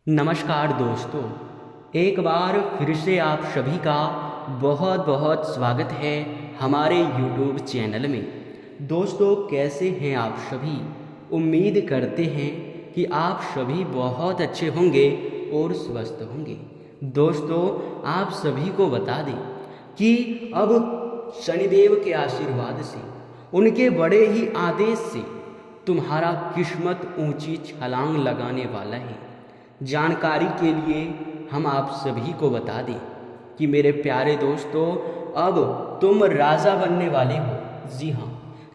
नमस्कार दोस्तों, एक बार फिर से आप सभी का बहुत बहुत स्वागत है हमारे YouTube चैनल में। दोस्तों, कैसे हैं आप सभी? उम्मीद करते हैं कि आप सभी बहुत अच्छे होंगे और स्वस्थ होंगे। दोस्तों, आप सभी को बता दें कि अब शनिदेव के आशीर्वाद से, उनके बड़े ही आदेश से तुम्हारा किस्मत ऊंची छलांग लगाने वाला है। जानकारी के लिए हम आप सभी को बता दें कि मेरे प्यारे दोस्तों, अब तुम राजा बनने वाले हो। जी हाँ,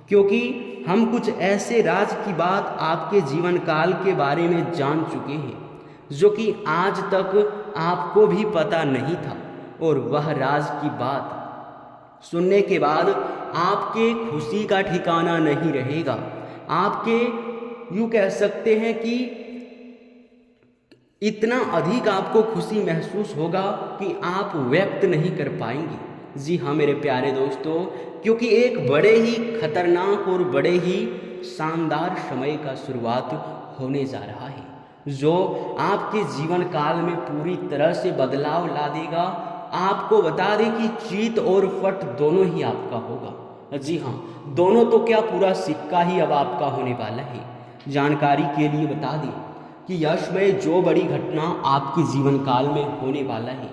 क्योंकि हम कुछ ऐसे राज की बात आपके जीवन काल के बारे में जान चुके हैं जो कि आज तक आपको भी पता नहीं था, और वह राज की बात सुनने के बाद आपके खुशी का ठिकाना नहीं रहेगा। आपके यूँ कह सकते हैं कि इतना अधिक आपको खुशी महसूस होगा कि आप व्यक्त नहीं कर पाएंगे। जी हाँ मेरे प्यारे दोस्तों, क्योंकि एक बड़े ही खतरनाक और बड़े ही शानदार समय का शुरुआत होने जा रहा है जो आपके जीवन काल में पूरी तरह से बदलाव ला देगा। आपको बता दें कि जीत और फट दोनों ही आपका होगा। जी हाँ, दोनों तो क्या, पूरा सिक्का ही अब आपका होने वाला है। जानकारी के लिए बता दें कि यश में जो बड़ी घटना आपके जीवन काल में होने वाला है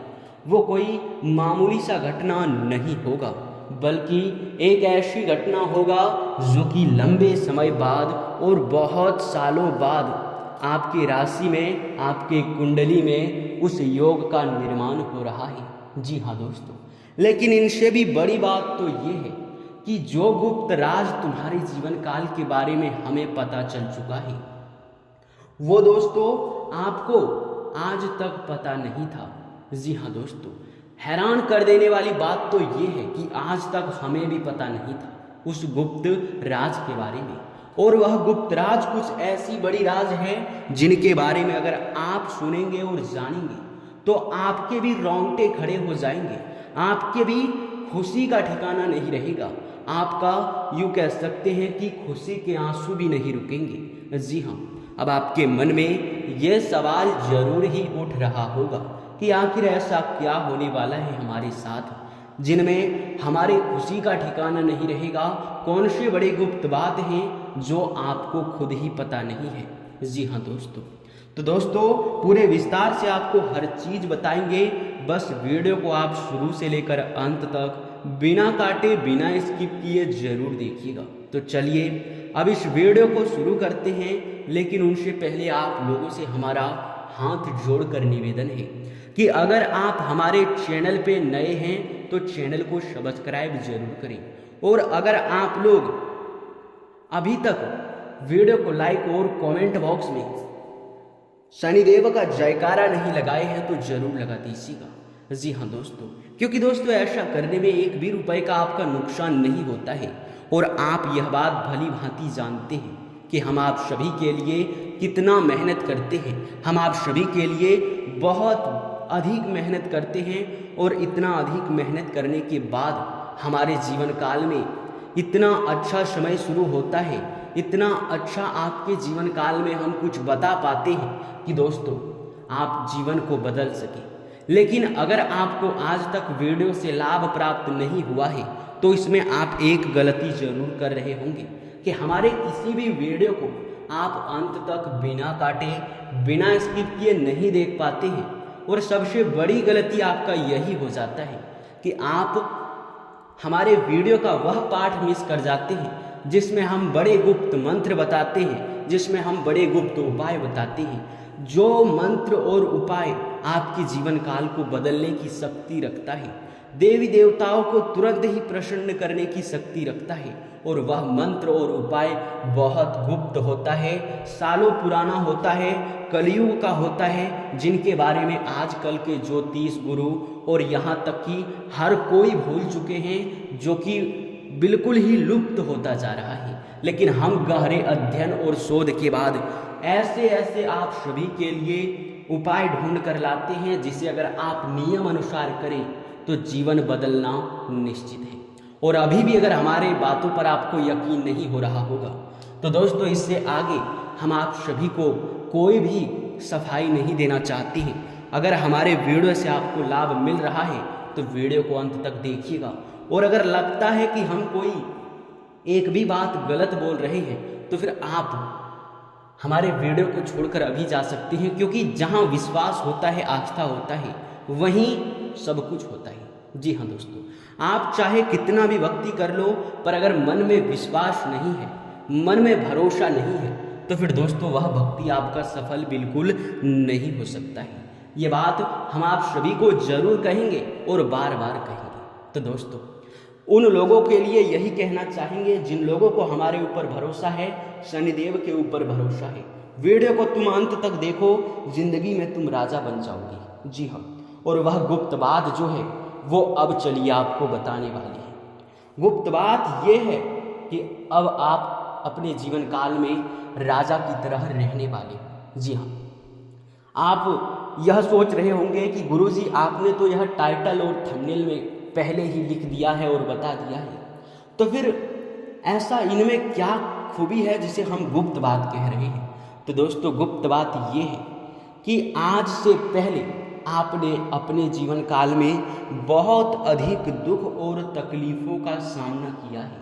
वो कोई मामूली सा घटना नहीं होगा, बल्कि एक ऐसी घटना होगा जो कि लंबे समय बाद और बहुत सालों बाद आपकी राशि में, आपके कुंडली में उस योग का निर्माण हो रहा है। जी हाँ दोस्तों, लेकिन इनसे भी बड़ी बात तो ये है कि जो गुप्त राज तुम्हारे जीवन काल के बारे में हमें पता चल चुका है वो दोस्तों आपको आज तक पता नहीं था। जी हाँ दोस्तों, हैरान कर देने वाली बात तो ये है कि आज तक हमें भी पता नहीं था उस गुप्त राज के बारे में। और वह गुप्त राज कुछ ऐसी बड़ी राज है जिनके बारे में अगर आप सुनेंगे और जानेंगे तो आपके भी रोंगटे खड़े हो जाएंगे, आपके भी खुशी का ठिकाना नहीं रहेगा। आपका यूँ कह सकते हैं कि खुशी के आंसू भी नहीं रुकेंगे। जी हाँ, अब आपके मन में यह सवाल जरूर ही उठ रहा होगा कि आखिर ऐसा क्या होने वाला है हमारे साथ जिनमें हमारे खुशी का ठिकाना नहीं रहेगा। कौन से बड़े गुप्त बात हैं जो आपको खुद ही पता नहीं है। जी हाँ दोस्तों, तो दोस्तों पूरे विस्तार से आपको हर चीज़ बताएंगे। बस वीडियो को आप शुरू से लेकर अंत तक बिना काटे, बिना स्किप किए जरूर देखिएगा। तो चलिए अब इस वीडियो को शुरू करते हैं, लेकिन उनसे पहले आप लोगों से हमारा हाथ जोड़कर निवेदन है कि अगर आप हमारे चैनल पे नए हैं तो चैनल को सब्सक्राइब जरूर करें, और अगर आप लोग अभी तक वीडियो को लाइक और कमेंट बॉक्स में शनिदेव का जयकारा नहीं लगाए हैं तो जरूर लगा दीजिएगा। जी हाँ दोस्तों, क्योंकि दोस्तों ऐसा करने में एक भी रुपए का आपका नुकसान नहीं होता है, और आप यह बात भली भांति जानते हैं कि हम आप सभी के लिए कितना मेहनत करते हैं। हम आप सभी के लिए बहुत अधिक मेहनत करते हैं, और इतना अधिक मेहनत करने के बाद हमारे जीवन काल में इतना अच्छा समय शुरू होता है, इतना अच्छा आपके जीवन काल में हम कुछ बता पाते हैं कि दोस्तों आप जीवन को बदल सकें। लेकिन अगर आपको आज तक वीडियो से लाभ प्राप्त नहीं हुआ है तो इसमें आप एक गलती जरूर कर रहे होंगे कि हमारे किसी भी वीडियो को आप अंत तक बिना काटे, बिना स्किप किए नहीं देख पाते हैं। और सबसे बड़ी गलती आपका यही हो जाता है कि आप हमारे वीडियो का वह पार्ट मिस कर जाते हैं जिसमें हम बड़े गुप्त मंत्र बताते हैं, जिसमें हम बड़े गुप्त उपाय बताते हैं। जो मंत्र और उपाय आपके जीवन काल को बदलने की शक्ति रखता है, देवी देवताओं को तुरंत ही प्रसन्न करने की शक्ति रखता है, और वह मंत्र और उपाय बहुत गुप्त होता है, सालों पुराना होता है, कलयुग का होता है, जिनके बारे में आजकल के ज्योतिष गुरु और यहाँ तक कि हर कोई भूल चुके हैं, जो कि बिल्कुल ही लुप्त होता जा रहा है। लेकिन हम गहरे अध्ययन और शोध के बाद ऐसे ऐसे आप सभी के लिए उपाय ढूंढ कर लाते हैं जिसे अगर आप नियम अनुसार करें तो जीवन बदलना निश्चित है। और अभी भी अगर हमारे बातों पर आपको यकीन नहीं हो रहा होगा तो दोस्तों इससे आगे हम आप सभी को कोई भी सफाई नहीं देना चाहती हैं। अगर हमारे वीडियो से आपको लाभ मिल रहा है तो वीडियो को अंत तक देखिएगा, और अगर लगता है कि हम कोई एक भी बात गलत बोल रहे हैं तो फिर आप हमारे वीडियो को छोड़कर अभी जा सकते हैं, क्योंकि जहां विश्वास होता है, आस्था होता है, वहीं सब कुछ होता है। जी हाँ दोस्तों, आप चाहे कितना भी भक्ति कर लो, पर अगर मन में विश्वास नहीं है, मन में भरोसा नहीं है, तो फिर दोस्तों वह भक्ति आपका सफल बिल्कुल नहीं हो सकता है। ये बात हम आप सभी को जरूर कहेंगे और बार बार कहेंगे। तो दोस्तों उन लोगों के लिए यही कहना चाहेंगे जिन लोगों को हमारे ऊपर भरोसा है, शनिदेव के ऊपर भरोसा है। वीडियो को तुम अंत तक देखो, जिंदगी में तुम राजा बन जाओगे। जी हाँ, और वह गुप्त बात जो है वो अब चलिए आपको बताने वाली है। गुप्त बात ये है कि अब आप अपने जीवन काल में राजा की तरह रहने वाले। जी हाँ, आप यह सोच रहे होंगे कि गुरुजी आपने तो यह टाइटल और थंबनेल में पहले ही लिख दिया है और बता दिया है, तो फिर ऐसा इनमें क्या खूबी है जिसे हम गुप्त बात कह रहे हैं। तो दोस्तों गुप्त बात ये है कि आज से पहले आपने अपने जीवन काल में बहुत अधिक दुख और तकलीफ़ों का सामना किया है।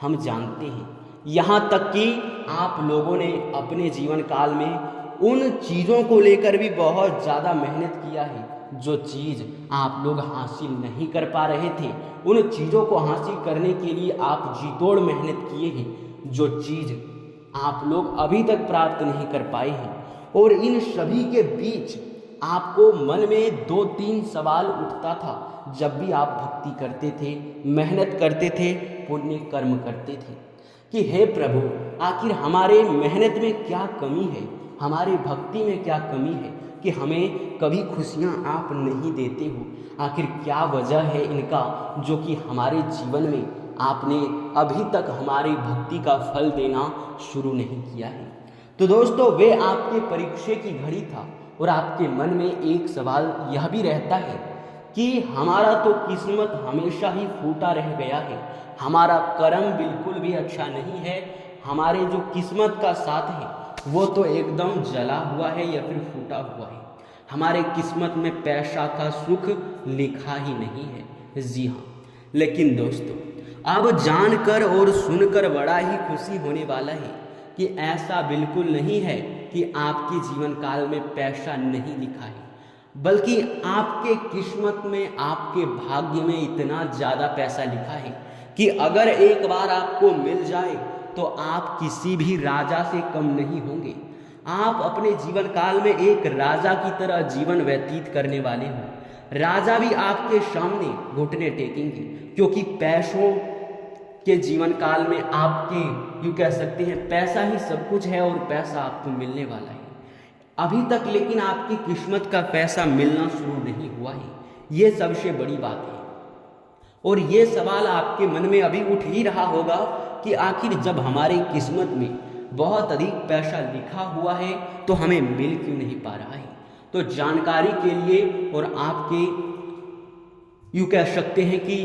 हम जानते हैं, यहाँ तक कि आप लोगों ने अपने जीवन काल में उन चीज़ों को लेकर भी बहुत ज़्यादा मेहनत किया है जो चीज़ आप लोग हासिल नहीं कर पा रहे थे। उन चीज़ों को हासिल करने के लिए आप जी तोड़ मेहनत किए हैं, जो चीज़ आप लोग अभी तक प्राप्त नहीं कर पाए हैं। और इन सभी के बीच आपको मन में 2-3 सवाल उठता था जब भी आप भक्ति करते थे, मेहनत करते थे, पुण्य कर्म करते थे, कि हे प्रभु, आखिर हमारे मेहनत में क्या कमी है, हमारे भक्ति में क्या कमी है कि हमें कभी खुशियाँ आप नहीं देते हो। आखिर क्या वजह है इनका जो कि हमारे जीवन में आपने अभी तक हमारी भक्ति का फल देना शुरू नहीं किया है। तो दोस्तों वे आपके परीक्षा की घड़ी था, और आपके मन में एक सवाल यह भी रहता है कि हमारा तो किस्मत हमेशा ही फूटा रह गया है, हमारा कर्म बिल्कुल भी अच्छा नहीं है, हमारे जो किस्मत का साथ है वो तो एकदम जला हुआ है या फिर फूटा हुआ है, हमारे किस्मत में पैसा का सुख लिखा ही नहीं है। जी हाँ, लेकिन दोस्तों अब जानकर और सुनकर बड़ा ही खुशी होने वाला है कि ऐसा बिल्कुल नहीं है कि आपके जीवन काल में पैसा नहीं लिखा है, बल्कि आपके किस्मत में, आपके भाग्य में इतना ज़्यादा पैसा लिखा है कि अगर एक बार आपको मिल जाए तो आप किसी भी राजा से कम नहीं होंगे। आप अपने जीवन काल में एक राजा की तरह जीवन व्यतीत करने वाले हो। राजा भी आपके सामने घुटने टेकेंगे, क्योंकि पैसों के जीवन काल में आपके यूँ कह सकते हैं पैसा ही सब कुछ है और पैसा आपको मिलने वाला है। अभी तक लेकिन आपकी किस्मत का पैसा मिलना शुरू नहीं हुआ है, ये सबसे बड़ी बात है। और ये सवाल आपके मन में अभी उठ ही रहा होगा कि आखिर जब हमारी किस्मत में बहुत अधिक पैसा लिखा हुआ है तो हमें मिल क्यों नहीं पा रहा है। तो जानकारी के लिए और आपके यूँ कह सकते हैं कि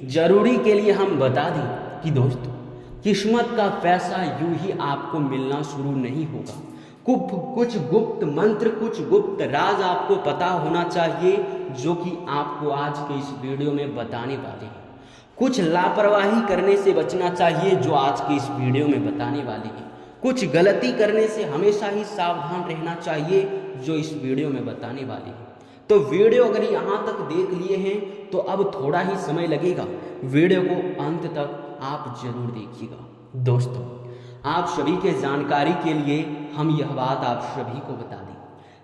जरूरी के लिए हम बता दें कि दोस्तों किस्मत का पैसा यूं ही आपको मिलना शुरू नहीं होगा। कुछ गुप्त मंत्र, कुछ गुप्त राज आपको पता होना चाहिए जो कि आपको आज के इस वीडियो में बताने वाले हैं। कुछ लापरवाही करने से बचना चाहिए जो आज के इस वीडियो में बताने वाले हैं। कुछ गलती करने से हमेशा ही सावधान रहना चाहिए जो इस वीडियो में बताने वाले हैं। तो वीडियो अगर यहाँ तक देख लिए हैं तो अब थोड़ा ही समय लगेगा, वीडियो को अंत तक आप जरूर देखिएगा। दोस्तों आप सभी के जानकारी के लिए हम यह बात आप सभी को बता दें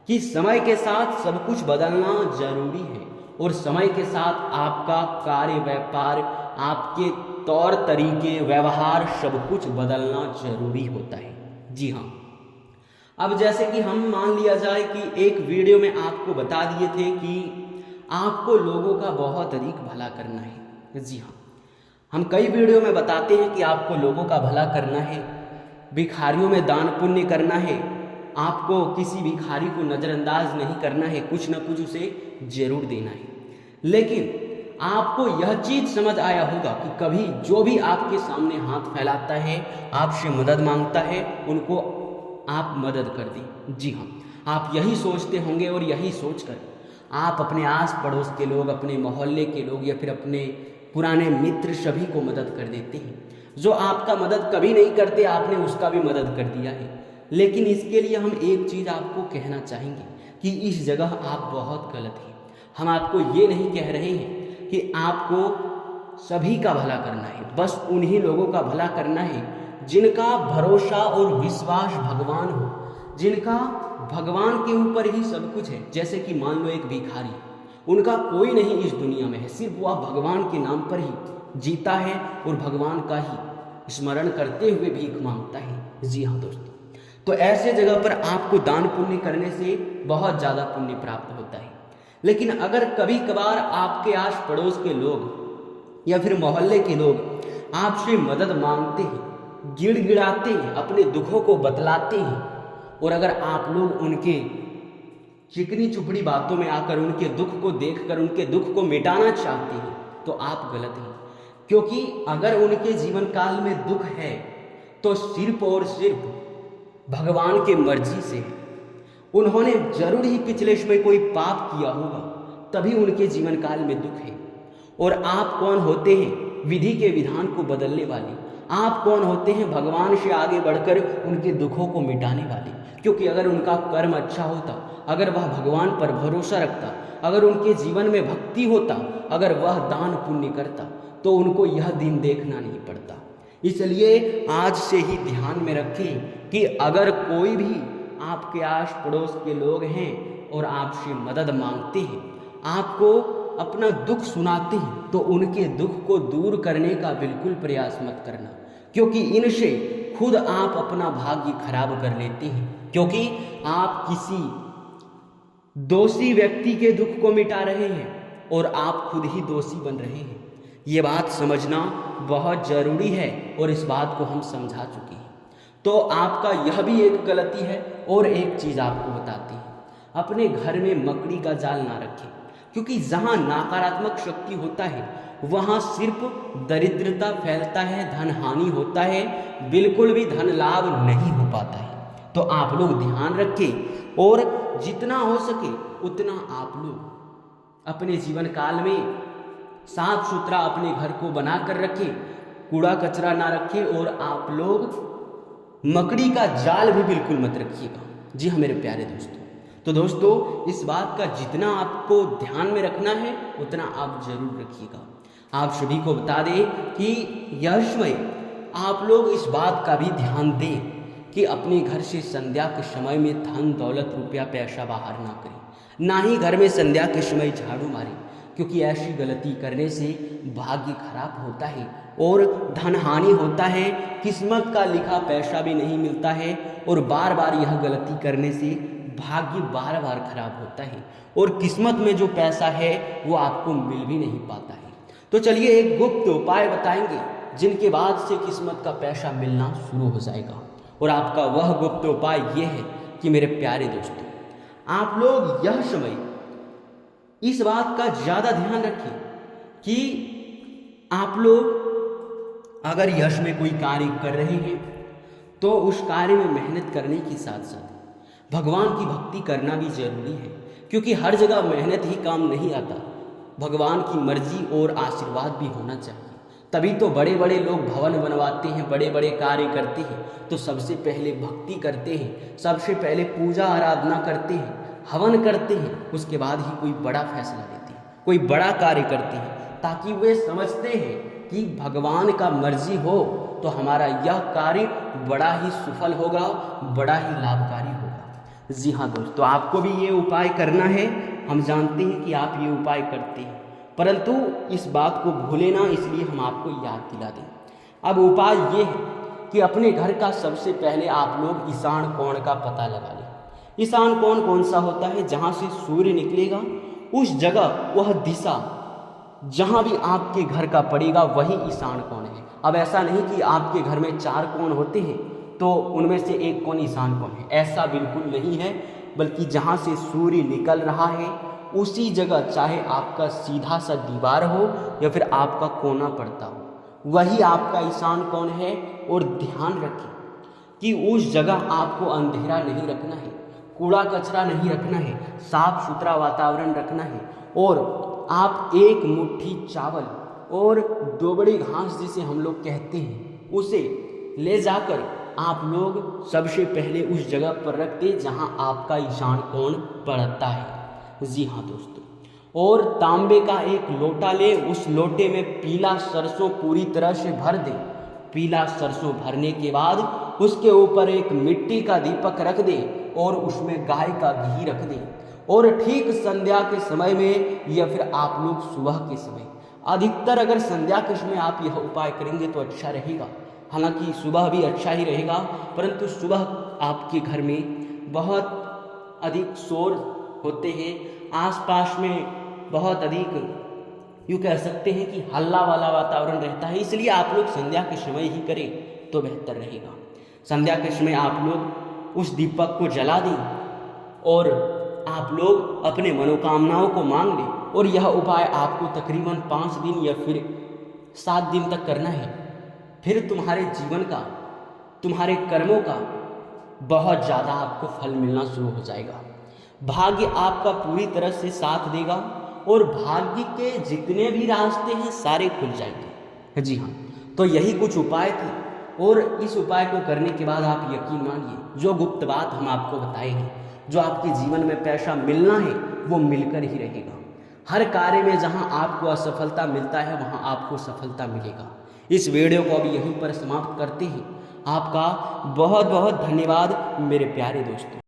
कि समय के साथ सब कुछ बदलना जरूरी है, और समय के साथ आपका कार्य, व्यापार, आपके तौर तरीके, व्यवहार सब कुछ बदलना जरूरी होता है। जी हाँ, अब जैसे कि हम मान लिया जाए कि एक वीडियो में आपको बता दिए थे कि आपको लोगों का बहुत अधिक भला करना है। जी हाँ, हम कई वीडियो में बताते हैं कि आपको लोगों का भला करना है, भिखारियों में दान पुण्य करना है, आपको किसी भिखारी को नज़रअंदाज नहीं करना है, कुछ न कुछ उसे जरूर देना है। लेकिन आपको यह चीज़ समझ आया होगा कि कभी जो भी आपके सामने हाथ फैलाता है, आपसे मदद मांगता है, उनको आप मदद कर दें। जी हाँ, आप यही सोचते होंगे और यही सोचकर आप अपने आस पड़ोस के लोग, अपने मोहल्ले के लोग या फिर अपने पुराने मित्र सभी को मदद कर देते हैं। जो आपका मदद कभी नहीं करते आपने उसका भी मदद कर दिया है। लेकिन इसके लिए हम एक चीज़ आपको कहना चाहेंगे कि इस जगह आप बहुत गलत हैं। हम आपको ये नहीं कह रहे हैं कि आपको सभी का भला करना है, बस उन्हीं लोगों का भला करना है जिनका भरोसा और विश्वास भगवान हो, जिनका भगवान के ऊपर ही सब कुछ है। जैसे कि मान लो एक भिखारी, उनका कोई नहीं इस दुनिया में है, सिर्फ वह भगवान के नाम पर ही जीता है और भगवान का ही स्मरण करते हुए भीख मांगता है। जी हाँ दोस्तों, तो ऐसे जगह पर आपको दान पुण्य करने से बहुत ज़्यादा पुण्य प्राप्त होता है। लेकिन अगर कभी कभार आपके आस पड़ोस के लोग या फिर मोहल्ले के लोग आपसे मदद मांगते हैं, गिड़गिड़ाते हैं, अपने दुखों को बतलाते हैं, और अगर आप लोग उनके चिकनी चुपड़ी बातों में आकर उनके दुख को देखकर उनके दुख को मिटाना चाहते हैं, तो आप गलत हैं। क्योंकि अगर उनके जीवन काल में दुख है तो सिर्फ और सिर्फ भगवान के मर्जी से है। उन्होंने जरूर ही पिछले समय कोई पाप किया होगा, तभी उनके जीवन काल में दुख है। और आप कौन होते हैं विधि के विधान को बदलने वाले? आप कौन होते हैं भगवान से आगे बढ़कर उनके दुखों को मिटाने वाले? क्योंकि अगर उनका कर्म अच्छा होता, अगर वह भगवान पर भरोसा रखता, अगर उनके जीवन में भक्ति होता, अगर वह दान पुण्य करता, तो उनको यह दिन देखना नहीं पड़ता। इसलिए आज से ही ध्यान में रखें कि अगर कोई भी आपके आस पड़ोस के लोग हैं और आपसे मदद मांगते हैं, आपको अपना दुख सुनाते हैं, तो उनके दुख को दूर करने का बिल्कुल प्रयास मत करना, क्योंकि इनसे खुद आप अपना भाग्य खराब कर लेते हैं। क्योंकि आप किसी दोषी व्यक्ति के दुख को मिटा रहे हैं और आप खुद ही दोषी बन रहे हैं। ये बात समझना बहुत ज़रूरी है और इस बात को हम समझा चुके हैं। तो आपका यह भी एक गलती है। और एक चीज़ आपको बताते हैं, अपने घर में मकड़ी का जाल ना रखें, क्योंकि जहाँ नकारात्मक शक्ति होता है वहाँ सिर्फ दरिद्रता फैलता है, धन हानि होता है, बिल्कुल भी धन लाभ नहीं हो पाता है। तो आप लोग ध्यान रखें और जितना हो सके उतना आप लोग अपने जीवन काल में साफ सुथरा अपने घर को बना कर रखें, कूड़ा कचरा ना रखें, और आप लोग मकड़ी का जाल भी बिल्कुल मत रखिएगा। जी हाँ मेरे प्यारे दोस्तों, तो दोस्तों इस बात का जितना आपको ध्यान में रखना है उतना आप जरूर रखिएगा। आप सभी को बता दें कि यह समय आप लोग इस बात का भी ध्यान दें कि अपने घर से संध्या के समय में धन दौलत रुपया पैसा बाहर ना करें, ना ही घर में संध्या के समय झाड़ू मारें, क्योंकि ऐसी गलती करने से भाग्य खराब होता है और धन हानि होता है, किस्मत का लिखा पैसा भी नहीं मिलता है, और बार बार यह गलती करने से भाग्य बार बार खराब होता है और किस्मत में जो पैसा है वो आपको मिल भी नहीं पाता है। तो चलिए एक गुप्त उपाय बताएंगे जिनके बाद से किस्मत का पैसा मिलना शुरू हो जाएगा। और आपका वह गुप्त उपाय ये है कि मेरे प्यारे दोस्तों, आप लोग यह समय इस बात का ज़्यादा ध्यान रखें कि आप लोग अगर यश में कोई कार्य कर रहे हैं तो उस कार्य में मेहनत करने के साथ साथ भगवान की भक्ति करना भी जरूरी है, क्योंकि हर जगह मेहनत ही काम नहीं आता, भगवान की मर्जी और आशीर्वाद भी होना चाहिए। तभी तो बड़े बड़े लोग भवन बनवाते हैं, बड़े बड़े कार्य करते हैं, तो सबसे पहले भक्ति करते हैं, सबसे पहले पूजा आराधना करते हैं, हवन करते हैं, उसके बाद ही कोई बड़ा फैसला लेते हैं, कोई बड़ा कार्य करते हैं, ताकि वे समझते हैं कि भगवान का मर्जी हो तो हमारा यह कार्य बड़ा ही सफल होगा, बड़ा ही लाभकारी होगा। जी हाँ दोस्तों, आपको भी ये उपाय करना है। हम जानते हैं कि आप ये उपाय करते हैं, परंतु इस बात को भूले ना, इसलिए हम आपको याद दिला दें। अब उपाय ये है कि अपने घर का सबसे पहले आप लोग ईशान कोण का पता लगा लें। ईशान कोण कौन सा होता है? जहाँ से सूर्य निकलेगा उस जगह, वह दिशा जहाँ भी आपके घर का पड़ेगा वही ईशान कोण है। अब ऐसा नहीं कि आपके घर में 4 कोण होते हैं तो उनमें से एक कोण ईशान कोण है, ऐसा बिल्कुल नहीं है, बल्कि जहाँ से सूर्य निकल रहा है उसी जगह, चाहे आपका सीधा सा दीवार हो या फिर आपका कोना पड़ता हो, वही आपका ईशान कोण है। और ध्यान रखें कि उस जगह आपको अंधेरा नहीं रखना है, कूड़ा कचरा नहीं रखना है, साफ सुथरा वातावरण रखना है। और आप एक मुट्ठी चावल और 2 बड़ी घास जिसे हम लोग कहते हैं, उसे ले जाकर आप लोग सबसे पहले उस जगह पर रख दें जहां आपका ईशान कोण पड़ता है। जी हाँ दोस्तों, और तांबे का एक लोटा ले, उस लोटे में पीला सरसों पूरी तरह से भर दें। पीला सरसों भरने के बाद उसके ऊपर एक मिट्टी का दीपक रख दें और उसमें गाय का घी रख दें। और ठीक संध्या के समय में या फिर आप लोग सुबह के समय, अधिकतर अगर संध्या के समय आप यह उपाय करेंगे तो अच्छा रहेगा। हालांकि सुबह भी अच्छा ही रहेगा, परंतु सुबह आपके घर में बहुत अधिक शोर होते हैं, आसपास में बहुत अधिक यूँ कह सकते हैं कि हल्ला वाला वातावरण रहता है, इसलिए आप लोग संध्या के समय ही करें तो बेहतर रहेगा। संध्या के समय आप लोग उस दीपक को जला दें और आप लोग अपने मनोकामनाओं को मांग लें। और यह उपाय आपको तकरीबन 5 दिन या फिर 7 दिन तक करना है। फिर तुम्हारे जीवन का, तुम्हारे कर्मों का बहुत ज़्यादा आपको फल मिलना शुरू हो जाएगा। भाग्य आपका पूरी तरह से साथ देगा और भाग्य के जितने भी रास्ते हैं सारे खुल जाएंगे। जी हाँ, तो यही कुछ उपाय थे। और इस उपाय को करने के बाद आप यकीन मानिए, जो गुप्त बात हम आपको बताए हैं, जो आपके जीवन में पैसा मिलना है वो मिलकर ही रहेगा। हर कार्य में जहां आपको असफलता मिलता है वहां आपको सफलता मिलेगा। इस वीडियो को अभी यहीं पर समाप्त करते हैं। आपका बहुत बहुत धन्यवाद मेरे प्यारे दोस्तों।